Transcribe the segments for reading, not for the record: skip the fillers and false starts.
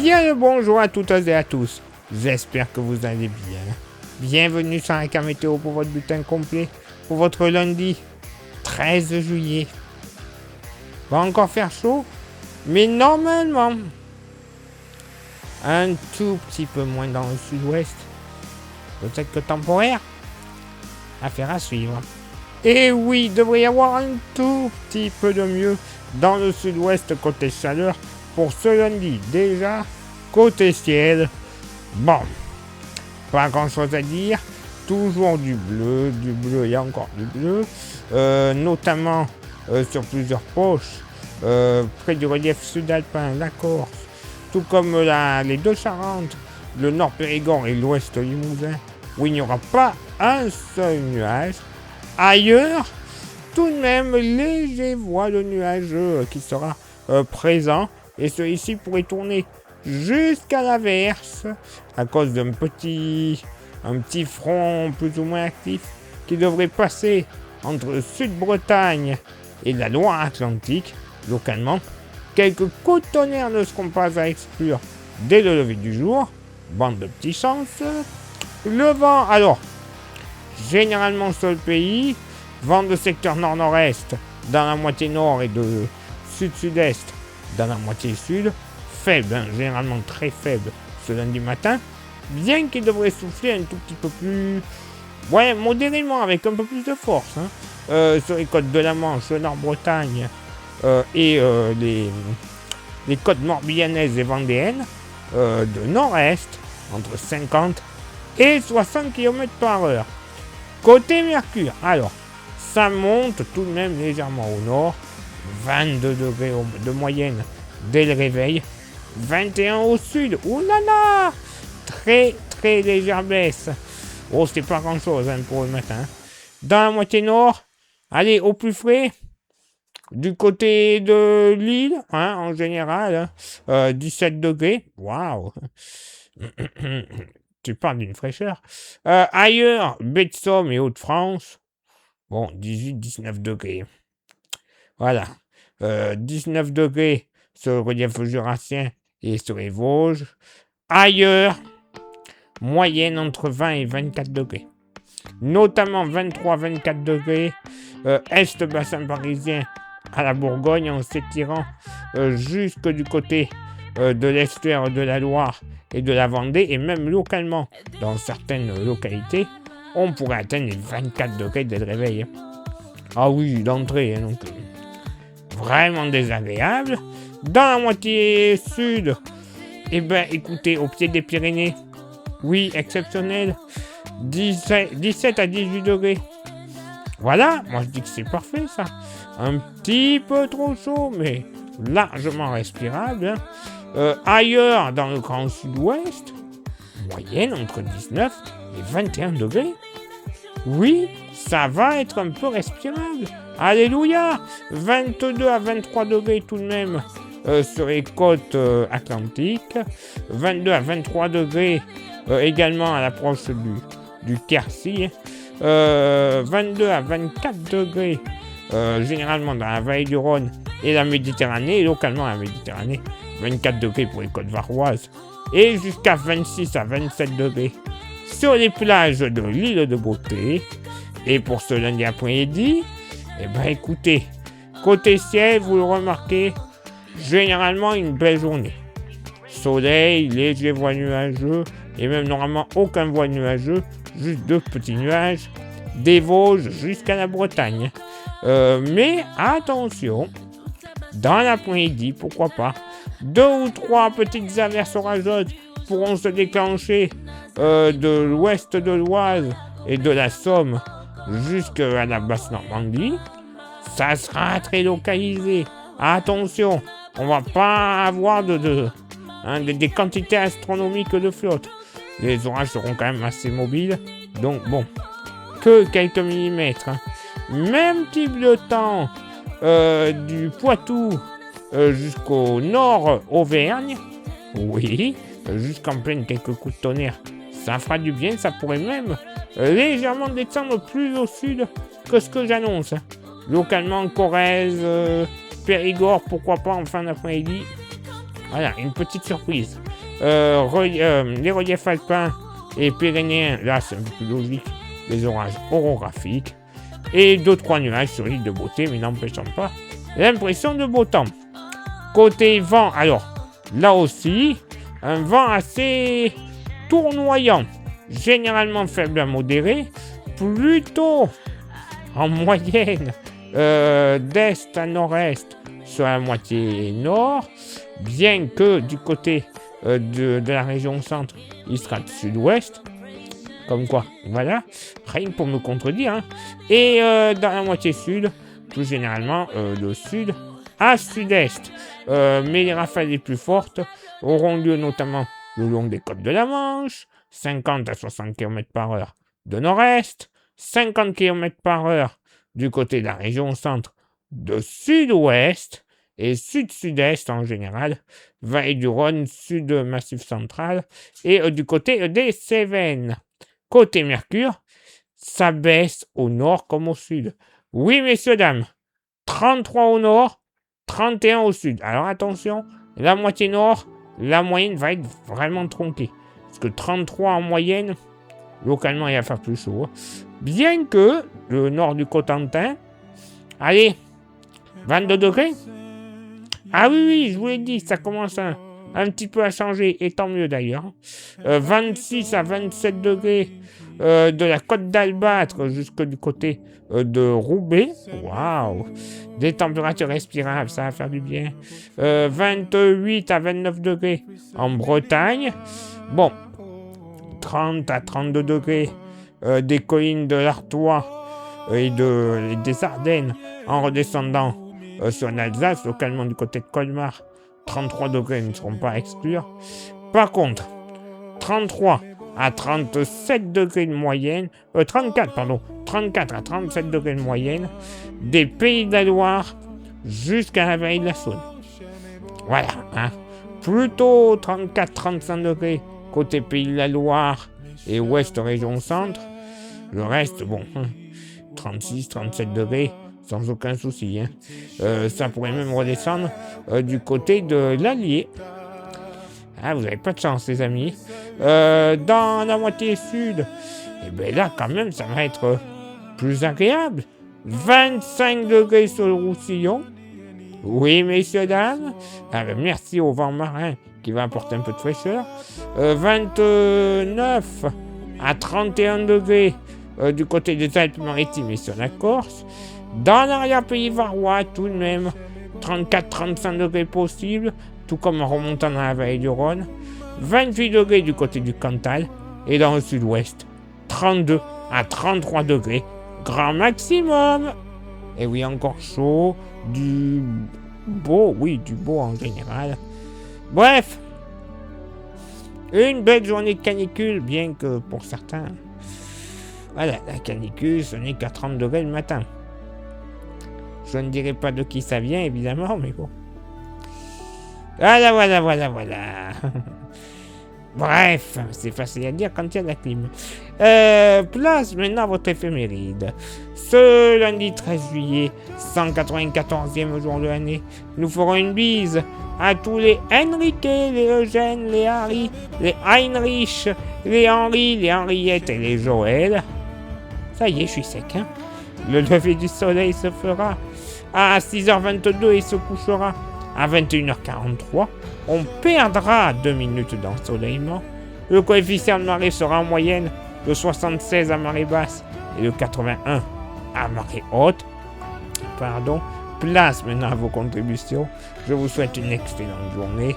Bien le bonjour à toutes et à tous. J'espère que vous allez bien. Bienvenue sur un cas météo pour votre bulletin complet pour votre lundi 13 juillet. Va encore faire chaud, mais normalement un tout petit peu moins dans le sud-ouest. Peut-être que temporaire. Affaire à suivre. Et oui, il devrait y avoir un tout petit peu de mieux dans le sud-ouest côté chaleur pour ce lundi. Déjà, côté ciel, bon, pas grand-chose à dire. Toujours du bleu, il y a encore du bleu, notamment sur plusieurs poches, près du relief sud-alpin, la Corse, tout comme les deux Charentes, le nord Périgord et l'ouest Limousin, où il n'y aura pas un seul nuage. Ailleurs, tout de même, léger voile nuageux qui sera présent, et celui-ci pourrait tourner jusqu'à l'averse à cause d'un petit front plus ou moins actif qui devrait passer entre Sud-Bretagne et la Loire-Atlantique. Localement, quelques coups de tonnerre ne seront pas à exclure dès le lever du jour. Bande de petites chances. Le vent, alors, généralement sur le pays, vent de secteur nord-nord-est dans la moitié nord et de sud-sud-est dans la moitié sud, faible, généralement très faible ce lundi matin, bien qu'il devrait souffler un tout petit peu plus, modérément, avec un peu plus de force, sur les côtes de la Manche, le Nord-Bretagne et les côtes morbihanaises et vendéennes, de nord-est, entre 50 et 60 km/h. Côté Mercure, alors, ça monte tout de même légèrement au nord, 22 degrés de moyenne dès le réveil, 21 au sud, oulala, très très légère baisse. Oh, c'est pas grand chose pour le matin. Dans la moitié nord, allez au plus frais, du côté de l'île, en général, 17 degrés, waouh. Tu parles d'une fraîcheur. Ailleurs, baie de Somme et Hauts-de-France, bon, 18-19 degrés. Voilà, 19 degrés sur le relief jurassien et sur les Vosges. Ailleurs, moyenne entre 20 et 24 degrés. Notamment 23-24 degrés, est bassin parisien à la Bourgogne en s'étirant jusque du côté de l'estuaire de la Loire et de la Vendée, et même localement, dans certaines localités, on pourrait atteindre les 24 degrés dès le réveil. Ah oui, d'entrée, donc vraiment désagréable. Dans la moitié sud, écoutez, au pied des Pyrénées, oui, exceptionnel, 17 à 18 degrés. Voilà, moi je dis que c'est parfait ça. Un petit peu trop chaud, mais largement respirable. Ailleurs, dans le grand sud-ouest, moyenne entre 19 et 21 degrés. Oui, ça va être un peu respirable. Alléluia, 22 à 23 degrés tout de même sur les côtes atlantiques. 22 à 23 degrés également à l'approche du Quercy. 22 à 24 degrés généralement dans la vallée du Rhône et la Méditerranée, et localement la Méditerranée. 24 degrés pour les côtes varoises et jusqu'à 26 à 27 degrés sur les plages de l'île de Beauté. Et pour ce lundi après-midi, écoutez, côté ciel, vous le remarquez, généralement une belle journée. Soleil, léger voile nuageux, et même normalement aucun voile nuageux, juste deux petits nuages, des Vosges jusqu'à la Bretagne. Mais attention, dans l'après-midi, pourquoi pas, 2 ou 3 petites averses orageuses pourront se déclencher de l'ouest de l'Oise et de la Somme jusqu'à la Basse-Normandie. Ça sera très localisé. Attention, on va pas avoir des quantités astronomiques de flotte. Les orages seront quand même assez mobiles. Donc bon, que quelques millimètres. Même type de temps du Poitou jusqu'au nord Auvergne. Oui, jusqu'en pleine quelques coups de tonnerre. Ça fera du bien, ça pourrait même légèrement descendre plus au sud que ce que j'annonce. Localement, Corrèze, Périgord, pourquoi pas en fin d'après-midi. Voilà, une petite surprise. Les reliefs alpins et pyrénéens, là c'est un peu plus logique, les orages orographiques. Et 2-3 nuages sur l'île de Beauté, mais n'empêchant pas l'impression de beau temps. Côté vent, alors, là aussi, un vent assez tournoyant, généralement faible à modéré, plutôt en moyenne d'est à nord-est sur la moitié nord, bien que du côté de la région centre, il sera de sud-ouest, comme quoi, voilà, rien pour me contredire, hein. Et dans la moitié sud, plus généralement de sud à sud-est. Mais les rafales les plus fortes auront lieu notamment le long des côtes de la Manche, 50 à 60 km par heure de nord-est, 50 km par heure du côté de la région centre de sud-ouest et sud-sud-est en général, vallée du Rhône, sud-massif central et du côté des Cévennes. Côté Mercure, ça baisse au nord comme au sud. Oui, messieurs, dames, 33 au nord, 31 au sud. Alors attention, la moitié nord, la moyenne va être vraiment tronquée. Parce que 33 en moyenne, localement, il va faire plus chaud. Bien que le nord du Cotentin, allez, 22 degrés. Ah oui, je vous l'ai dit, ça commence un petit peu à changer, et tant mieux d'ailleurs. 26 à 27 degrés de la côte d'Albâtre jusque du côté de Roubaix. Waouh! Des températures respirables, ça va faire du bien. 28 à 29 degrés en Bretagne. Bon, 30 à 32 degrés des collines de l'Artois et des Ardennes en redescendant sur l'Alsace, localement du côté de Colmar. 33 degrés ne seront pas à exclure. Par contre, 33 à 37 degrés de moyenne, 34 à 37 degrés de moyenne, des Pays de la Loire jusqu'à la vallée de la Saône. Voilà, hein. Plutôt 34-35 degrés côté Pays de la Loire et ouest région centre. Le reste, bon, 36-37 degrés, sans aucun souci. Hein. Ça pourrait même redescendre du côté de l'Allier. Ah, vous n'avez pas de chance, les amis. Dans la moitié sud, et bien là, quand même, ça va être plus agréable. 25 degrés sur le Roussillon. Oui, messieurs, dames. Ah, ben, merci au vent marin qui va apporter un peu de fraîcheur. 29 à 31 degrés du côté des Alpes-Maritimes et sur la Corse. Dans l'arrière-pays varois, tout de même, 34-35 degrés possibles, tout comme en remontant dans la vallée du Rhône. 28 degrés du côté du Cantal. Et dans le sud-ouest, 32 à 33 degrés, grand maximum. Et oui, encore chaud, du beau en général. Bref, une belle journée de canicule, bien que pour certains, voilà, la canicule, ce n'est qu'à 30 degrés le matin. Je ne dirai pas de qui ça vient, évidemment, mais bon. Voilà. Bref, c'est facile à dire quand il y a la clim. Place maintenant à votre éphéméride. Ce lundi 13 juillet, 194e jour de l'année, nous ferons une bise à tous les Enrique, les Eugène, les Harry, les Heinrich, les Henri, les Henriettes et les Joël. Ça y est, je suis sec, hein. Le lever du soleil se fera à 6h22 et se couchera à 21h43. On perdra 2 minutes d'ensoleillement. Le coefficient de marée sera en moyenne de 76 à marée basse et de 81 à marée haute. Place maintenant à vos contributions. Je vous souhaite une excellente journée.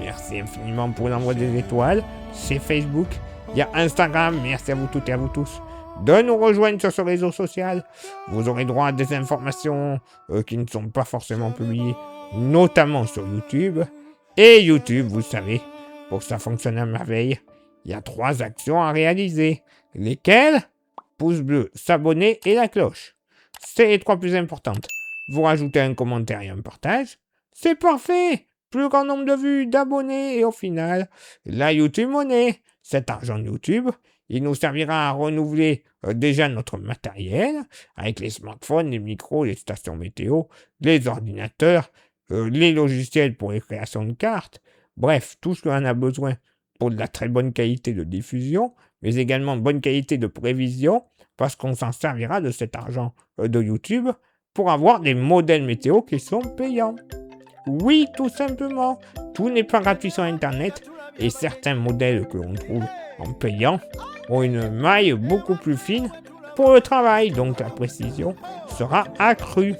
Merci infiniment pour l'envoi des étoiles. C'est Facebook. Il y a Instagram. Merci à vous toutes et à vous tous de nous rejoindre sur ce réseau social. Vous aurez droit à des informations qui ne sont pas forcément publiées, notamment sur YouTube. Et YouTube, vous savez, pour que ça fonctionne à merveille, il y a 3 actions à réaliser. Lesquelles? Pouce bleu, s'abonner et la cloche. C'est les 3 plus importantes. Vous rajoutez un commentaire et un partage. C'est parfait! Plus grand nombre de vues, d'abonnés, et au final, la YouTube monnaie. Cet argent de YouTube, il nous servira à renouveler déjà notre matériel, avec les smartphones, les micros, les stations météo, les ordinateurs, les logiciels pour les créations de cartes, Bref, tout ce qu'on a besoin pour de la très bonne qualité de diffusion, mais également bonne qualité de prévision, parce qu'on s'en servira de cet argent de YouTube pour avoir des modèles météo qui sont payants. Oui, tout simplement, tout n'est pas gratuit sur Internet, et certains modèles que l'on trouve en payant ont une maille beaucoup plus fine pour le travail, donc la précision sera accrue.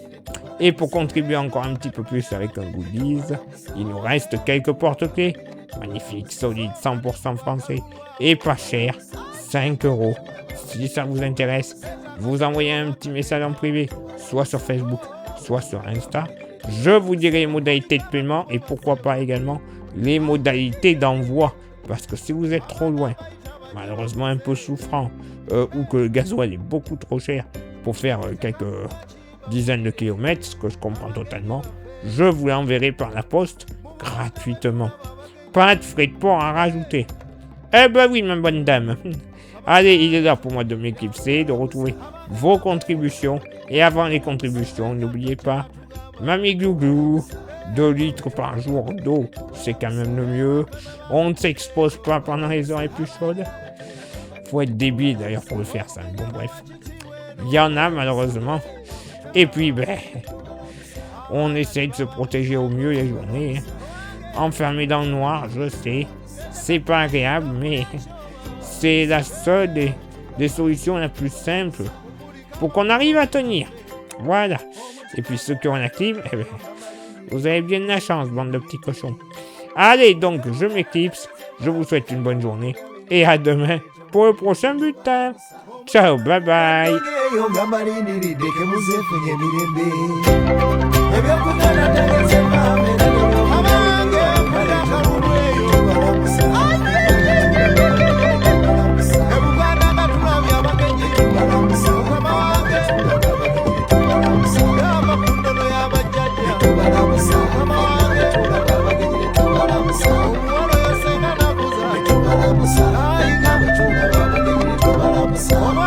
Et pour contribuer encore un petit peu plus avec un goodies, il nous reste quelques porte-clés. Magnifique, solide, 100% français et pas cher, 5 €. Si ça vous intéresse, vous envoyez un petit message en privé, soit sur Facebook, soit sur Insta. Je vous dirai les modalités de paiement et pourquoi pas également les modalités d'envoi. Parce que si vous êtes trop loin, malheureusement un peu souffrant, ou que le gasoil est beaucoup trop cher pour faire quelques dizaines de kilomètres, ce que je comprends totalement, je vous l'enverrai par la poste gratuitement. Pas de frais de port à rajouter. Eh ben oui, ma bonne dame. Allez, il est là pour moi de m'éclipser, de retrouver vos contributions. Et avant les contributions, n'oubliez pas, Mamie Glouglou, 2 litres par jour d'eau, c'est quand même le mieux. On ne s'expose pas pendant les heures les plus chaudes. Faut être débile d'ailleurs pour le faire, ça. Bon, bref. Il y en a malheureusement. Et puis, on essaie de se protéger au mieux les journées. Enfermé dans le noir, je sais, c'est pas agréable, mais c'est la seule des solutions la plus simple pour qu'on arrive à tenir. Voilà. Et puis ceux qui ont la clim, vous avez bien de la chance, bande de petits cochons. Allez, donc, je m'éclipse, je vous souhaite une bonne journée, et à demain pour le prochain bulletin. Ciao, bye bye. Oh